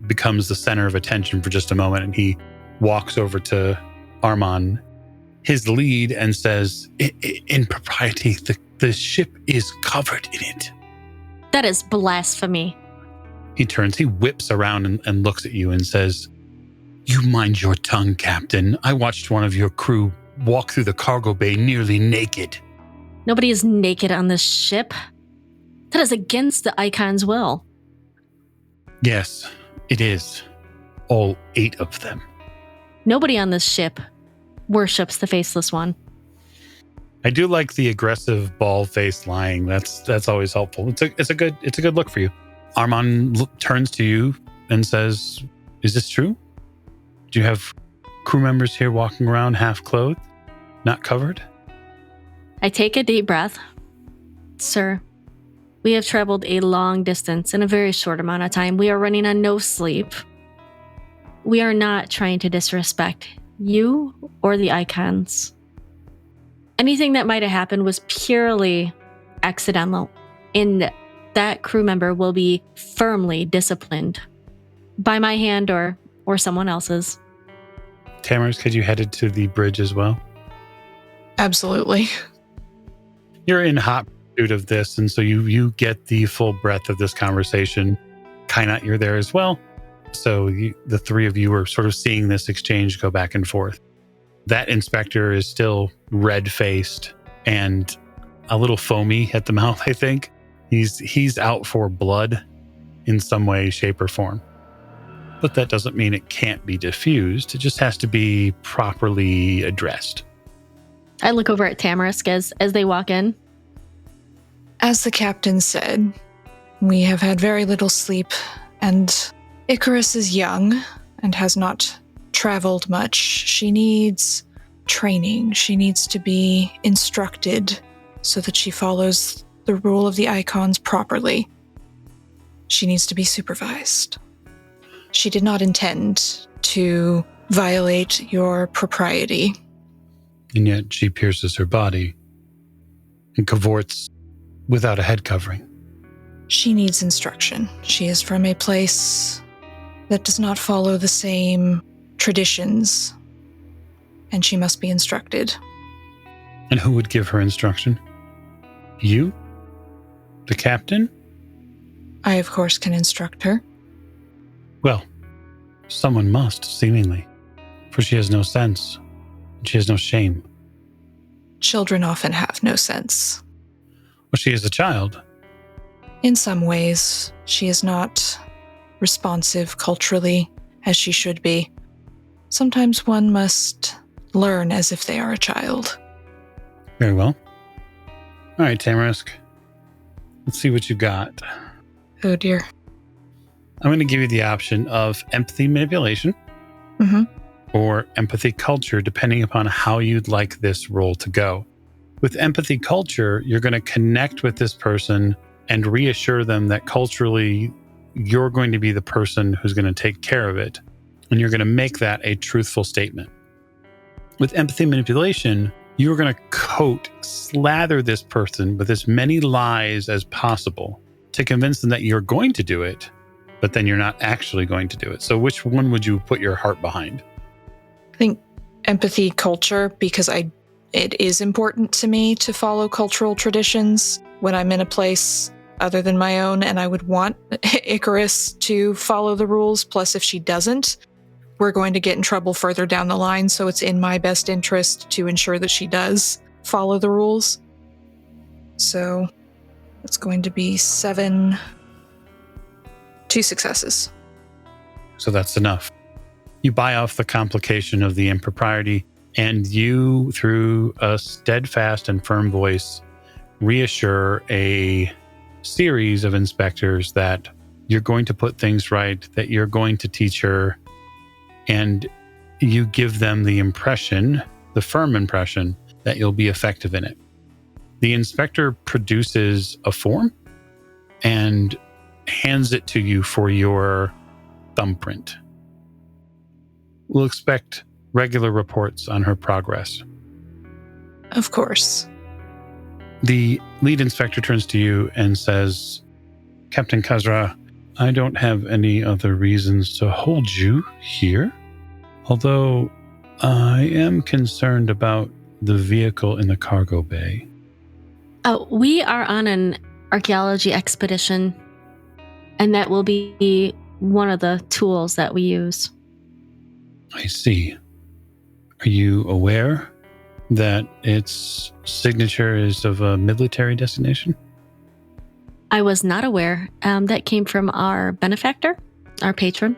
becomes the center of attention for just a moment, and he walks over to Armand, his lead, and says, impropriety, the ship is covered in it. That is blasphemy. He turns, he whips around and looks at you and says, you mind your tongue, Captain. I watched one of your crew walk through the cargo bay nearly naked. Nobody is naked on this ship. That is against the Icon's will. Yes, it is. All 8 of them. Nobody on this ship worships the Faceless One. I do like the aggressive bald-faced lying. That's always helpful. It's a good look for you. Armand turns to you and says, is this true? Do you have crew members here walking around half clothed, not covered? I take a deep breath. Sir, we have traveled a long distance in a very short amount of time. We are running on no sleep. We are not trying to disrespect you or the Icons. Anything that might have happened was purely accidental, and that crew member will be firmly disciplined by my hand or someone else's. Tamarisk, had you headed to the bridge as well? Absolutely. You're in hot pursuit of this, and so you get the full breadth of this conversation. Kainat, you're there as well. So the 3 of you are sort of seeing this exchange go back and forth. That inspector is still red-faced and a little foamy at the mouth, I think. He's out for blood in some way, shape, or form. But that doesn't mean it can't be diffused. It just has to be properly addressed. I look over at Tamarisk as they walk in. As the captain said, we have had very little sleep, and Icarus is young and has not traveled much. She needs training. She needs to be instructed so that she follows the rule of the Icons properly. She needs to be supervised. She did not intend to violate your propriety. And yet she pierces her body and cavorts without a head covering. She needs instruction. She is from a place that does not follow the same traditions, and she must be instructed. And who would give her instruction? You? The captain? I, of course, can instruct her. Well, someone must, seemingly, for she has no sense. She has no shame. Children often have no sense. Well, she is a child. In some ways, she is not responsive culturally as she should be. Sometimes one must learn as if they are a child. Very well. All right, Tamarisk. Let's see what you got. Oh dear. I'm going to give you the option of empathy manipulation or empathy culture, depending upon how you'd like this role to go. With empathy culture, you're going to connect with this person and reassure them that culturally, you're going to be the person who's going to take care of it. And you're going to make that a truthful statement. With empathy manipulation, you're going to slather this person with as many lies as possible to convince them that you're going to do it, but then you're not actually going to do it. So which one would you put your heart behind? I think empathy culture, because it is important to me to follow cultural traditions when I'm in a place other than my own, and I would want Icarus to follow the rules. Plus, if she doesn't, we're going to get in trouble further down the line, so it's in my best interest to ensure that she does. follow the rules. So it's going to be 7, 2 successes. So that's enough. You buy off the complication of the impropriety, and you, through a steadfast and firm voice, reassure a series of inspectors that you're going to put things right, that you're going to teach her, and you give them the impression, the firm impression, that you'll be effective in it. The inspector produces a form and hands it to you for your thumbprint. We'll expect regular reports on her progress. Of course. The lead inspector turns to you and says, Captain Kasra, I don't have any other reasons to hold you here, although I am concerned about the vehicle in the cargo bay. We are on an archaeology expedition, and that will be one of the tools that we use. I see. Are you aware that its signature is of a military destination? I was not aware. That came from our benefactor, our patron.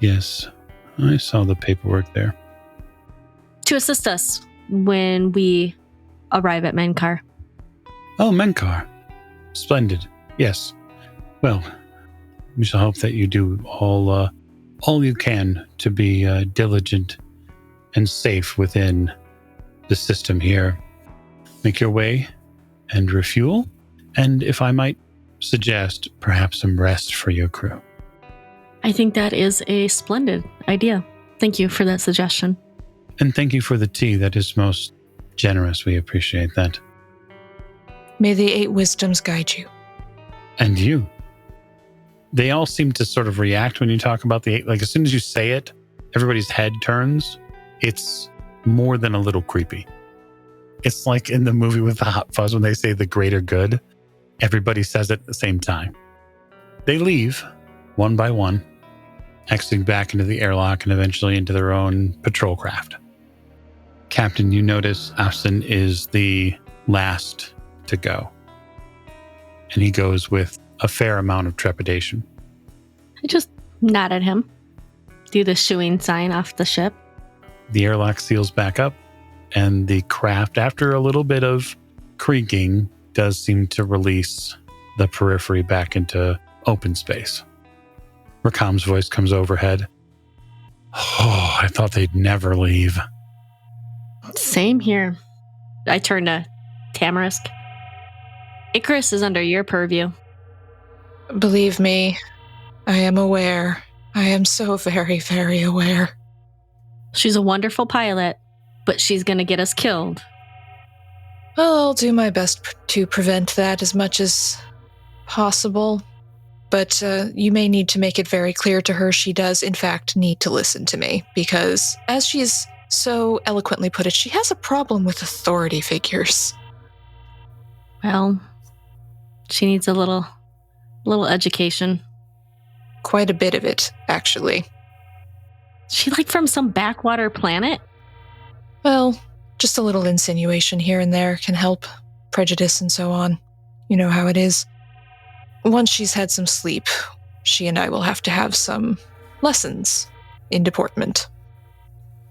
Yes, I saw the paperwork there. To assist us when we arrive at Menkar. Oh, Menkar. Splendid. Yes. Well, we shall hope that you do all you can to be diligent and safe within the system here. Make your way and refuel, and if I might suggest, perhaps some rest for your crew. I think that is a splendid idea. Thank you for that suggestion. And thank you for the tea. That is most generous. We appreciate that. May the 8 wisdoms guide you. And you. They all seem to sort of react when you talk about the 8. Like, as soon as you say it, everybody's head turns. It's more than a little creepy. It's like in the movie with the Hot Fuzz when they say the greater good. Everybody says it at the same time. They leave, one by one, exiting back into the airlock and eventually into their own patrol craft. Captain, you notice Afson is the last to go. And he goes with a fair amount of trepidation. I just nod at him. Do the shooing sign off the ship. The airlock seals back up, and the craft, after a little bit of creaking, does seem to release the periphery back into open space. Rakam's voice comes overhead. Oh, I thought they'd never leave. Same here. I turn to Tamarisk. Icarus is under your purview. Believe me, I am aware. I am so very, very aware. She's a wonderful pilot, but she's going to get us killed. Well, I'll do my best to prevent that as much as possible. But you may need to make it very clear to her she does, in fact, need to listen to me. Because, as she's so eloquently put it, she has a problem with authority figures. Well, she needs a little education. Quite a bit of it, actually. She like from some backwater planet? Well, just a little insinuation here and there can help. Prejudice and so on. You know how it is. Once she's had some sleep, she and I will have to have some lessons in deportment.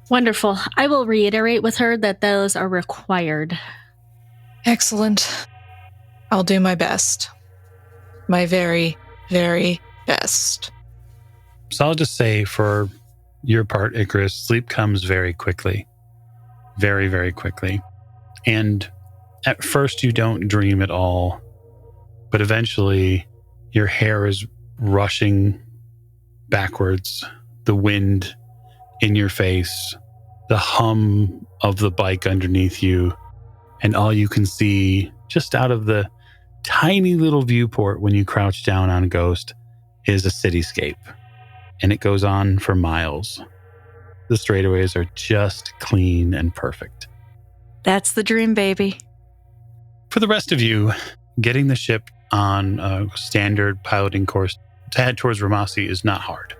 Wonderful. I will reiterate with her that those are required. Excellent. I'll do my best. My very, very best. So I'll just say for your part, Icarus, sleep comes very quickly. Very, very quickly. And at first you don't dream at all, but eventually your hair is rushing backwards, the wind in your face, the hum of the bike underneath you, and all you can see just out of the tiny little viewport when you crouch down on Ghost is a cityscape. And it goes on for miles. The straightaways are just clean and perfect. That's the dream, baby. For the rest of you, getting the ship on a standard piloting course to head towards Ramasi is not hard.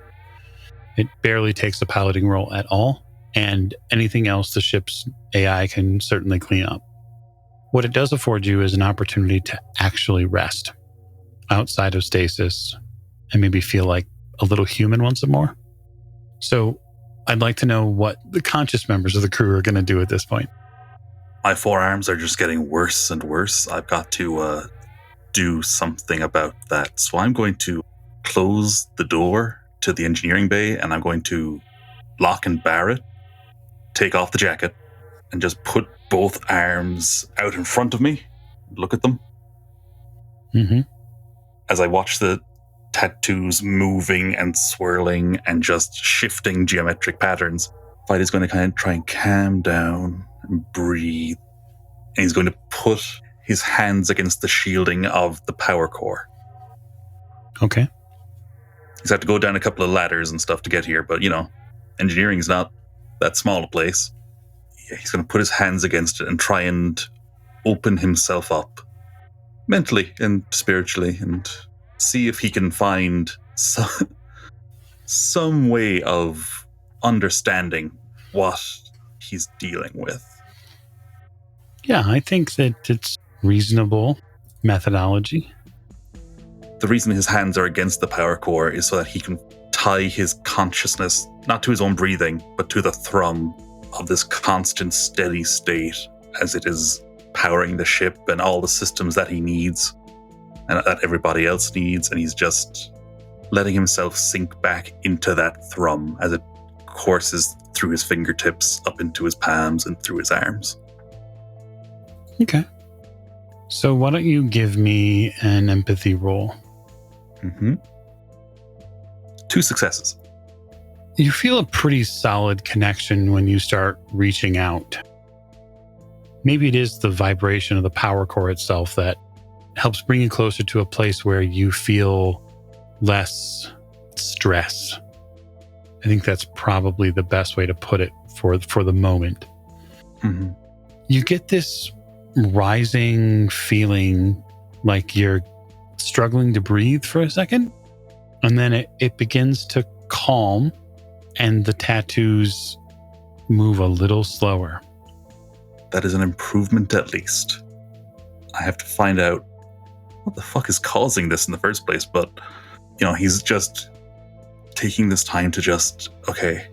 It barely takes a piloting roll at all. and anything else the ship's AI can certainly clean up. What it does afford you is an opportunity to actually rest outside of stasis and maybe feel like a little human once more. So I'd like to know what the conscious members of the crew are going to do at this point. My forearms are just getting worse and worse. I've got to do something about that. So I'm going to close the door to the engineering bay, and I'm going to lock and bar it, take off the jacket, and just put both arms out in front of me, look at them. Mm-hmm. As I watch the tattoos moving and swirling and just shifting geometric patterns, Fighter's going to kind of try and calm down and breathe. And he's going to put his hands against the shielding of the power core. Okay. He's had to go down a couple of ladders and stuff to get here, but, engineering is not that small a place. Yeah, he's going to put his hands against it and try and open himself up mentally and spiritually and see if he can find some way of understanding what he's dealing with. Yeah, I think that it's reasonable methodology. The reason his hands are against the power core is so that he can tie his consciousness, not to his own breathing, but to the thrum of this constant, steady state as it is powering the ship and all the systems that he needs and that everybody else needs. And he's just letting himself sink back into that thrum as it courses through his fingertips, up into his palms and through his arms. Okay. So why don't you give me an empathy roll? Mm-hmm. 2 successes. You feel a pretty solid connection when you start reaching out. Maybe it is the vibration of the power core itself that helps bring you closer to a place where you feel less stress. I think that's probably the best way to put it for the moment. Mm-hmm. You get this rising feeling like you're struggling to breathe for a second, and then it begins to calm, and the tattoos move a little slower. That is an improvement, at least. I have to find out what the fuck is causing this in the first place, but, he's just taking this time to just, okay,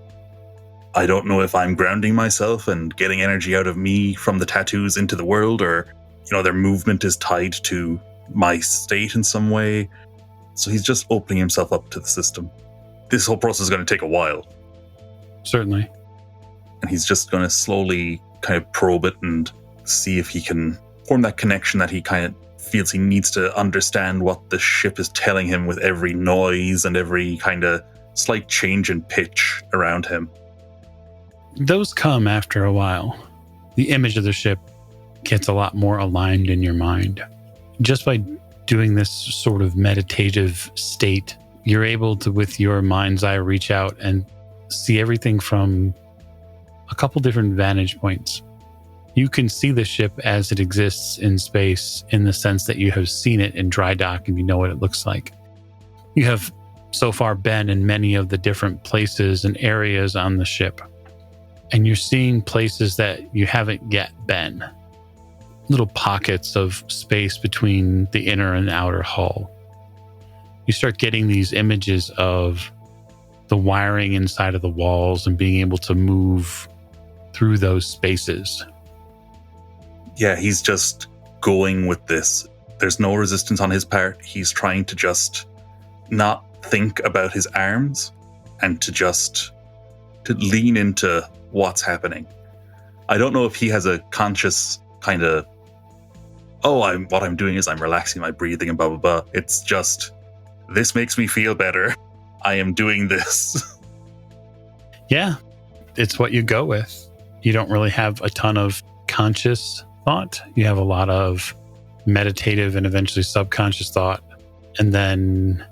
I don't know if I'm grounding myself and getting energy out of me from the tattoos into the world, or, their movement is tied to my state in some way. So he's just opening himself up to the system. This whole process is going to take a while. Certainly. And he's just going to slowly kind of probe it and see if he can form that connection that he kind of feels he needs to understand what the ship is telling him with every noise and every kind of slight change in pitch around him. Those come after a while. The image of the ship gets a lot more aligned in your mind. Just by doing this sort of meditative state, you're able to, with your mind's eye, reach out and see everything from a couple different vantage points. You can see the ship as it exists in space in the sense that you have seen it in dry dock and you know what it looks like. You have so far been in many of the different places and areas on the ship, and you're seeing places that you haven't yet been. Little pockets of space between the inner and outer hull. You start getting these images of the wiring inside of the walls and being able to move through those spaces. Yeah, he's just going with this. There's no resistance on his part. He's trying to just not think about his arms and to lean into what's happening. I don't know if he has a conscious kind of, what I'm doing is I'm relaxing my breathing and blah, blah, blah. It's just, this makes me feel better. I am doing this. Yeah, it's what you go with. You don't really have a ton of conscious thought. You have a lot of meditative and eventually subconscious thought. And then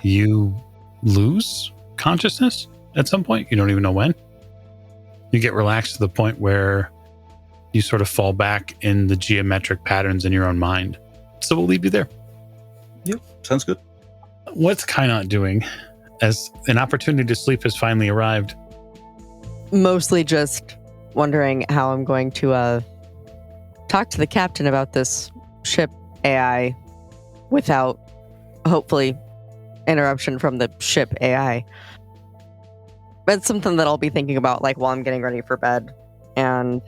you lose consciousness at some point. You don't even know when. You get relaxed to the point where you sort of fall back in the geometric patterns in your own mind. So we'll leave you there. Yep, sounds good. What's Kainat doing as an opportunity to sleep has finally arrived? mostly just wondering how I'm going to talk to the captain about this ship AI without, hopefully, interruption from the ship AI. That's something that I'll be thinking about, like, while I'm getting ready for bed. And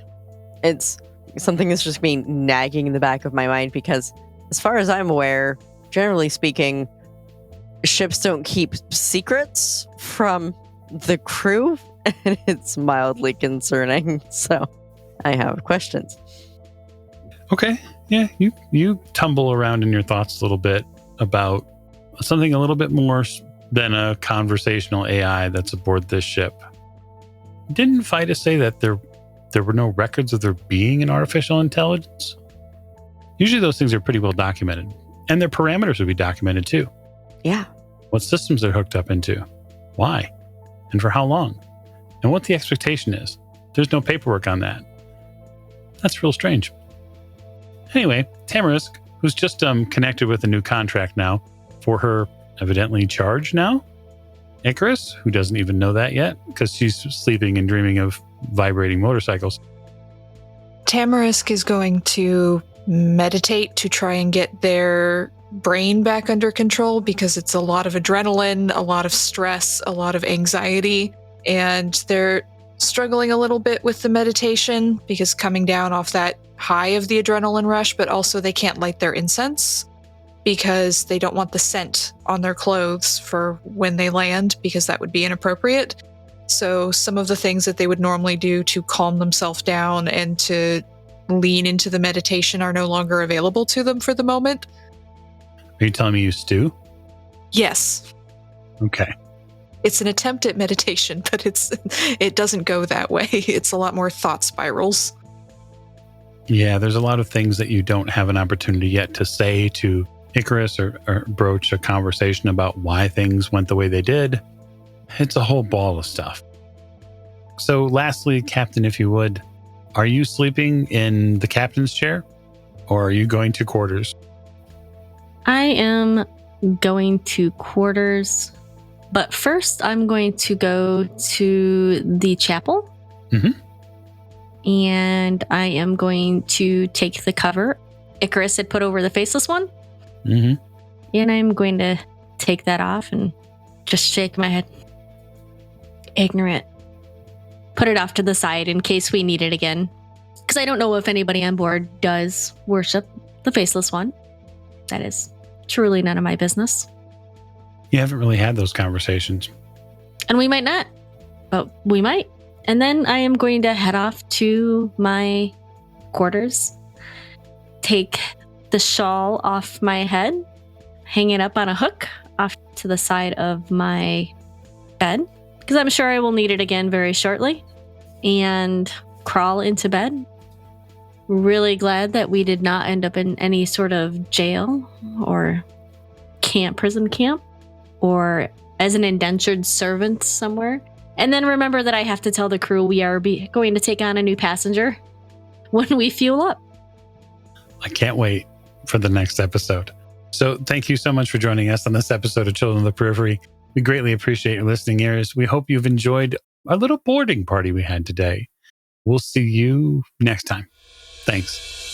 it's something that's just been nagging in the back of my mind because, as far as I'm aware, generally speaking, ships don't keep secrets from the crew, and it's mildly concerning. So I have questions. Okay. Yeah, you tumble around in your thoughts a little bit about something a little bit more than a conversational AI that's aboard this ship. Didn't FIDA say that there were no records of there being an artificial intelligence? Usually those things are pretty well documented, and their parameters would be documented too. Yeah. What systems they're hooked up into, why, and for how long, and what the expectation is. There's no paperwork on that. That's real strange. Anyway, Tamarisk, who's just connected with a new contract now for her evidently charge now. Icarus, who doesn't even know that yet because she's sleeping and dreaming of vibrating motorcycles. Tamarisk is going to meditate to try and get their brain back under control because it's a lot of adrenaline, a lot of stress, a lot of anxiety, and they're struggling a little bit with the meditation because coming down off that high of the adrenaline rush, but also they can't light their incense because they don't want the scent on their clothes for when they land because that would be inappropriate. So some of the things that they would normally do to calm themselves down and to lean into the meditation are no longer available to them for the moment. Are you telling me you stew? Yes. Okay. It's an attempt at meditation, but it doesn't go that way. It's a lot more thought spirals. Yeah, there's a lot of things that you don't have an opportunity yet to say to Icarus or broach a conversation about why things went the way they did. It's a whole ball of stuff. So lastly, Captain, if you would, are you sleeping in the captain's chair or are you going to quarters? I am going to quarters, but first I'm going to go to the chapel. Mm-hmm. And I am going to take the cover Icarus had put over the faceless one. Mm-hmm. And I'm going to take that off and just shake my head. Ignorant. Put it off to the side in case we need it again. Because I don't know if anybody on board does worship the faceless one. That is truly none of my business. You haven't really had those conversations. And we might not, but we might. And then I am going to head off to my quarters, take the shawl off my head, hang it up on a hook off to the side of my bed, because I'm sure I will need it again very shortly, and crawl into bed. Really glad that we did not end up in any sort of jail or prison camp, or as an indentured servant somewhere. And then remember that I have to tell the crew we are going to take on a new passenger when we fuel up. I can't wait for the next episode. So thank you so much for joining us on this episode of Children of the Periphery. We greatly appreciate your listening ears. We hope you've enjoyed our little boarding party we had today. We'll see you next time. Thanks.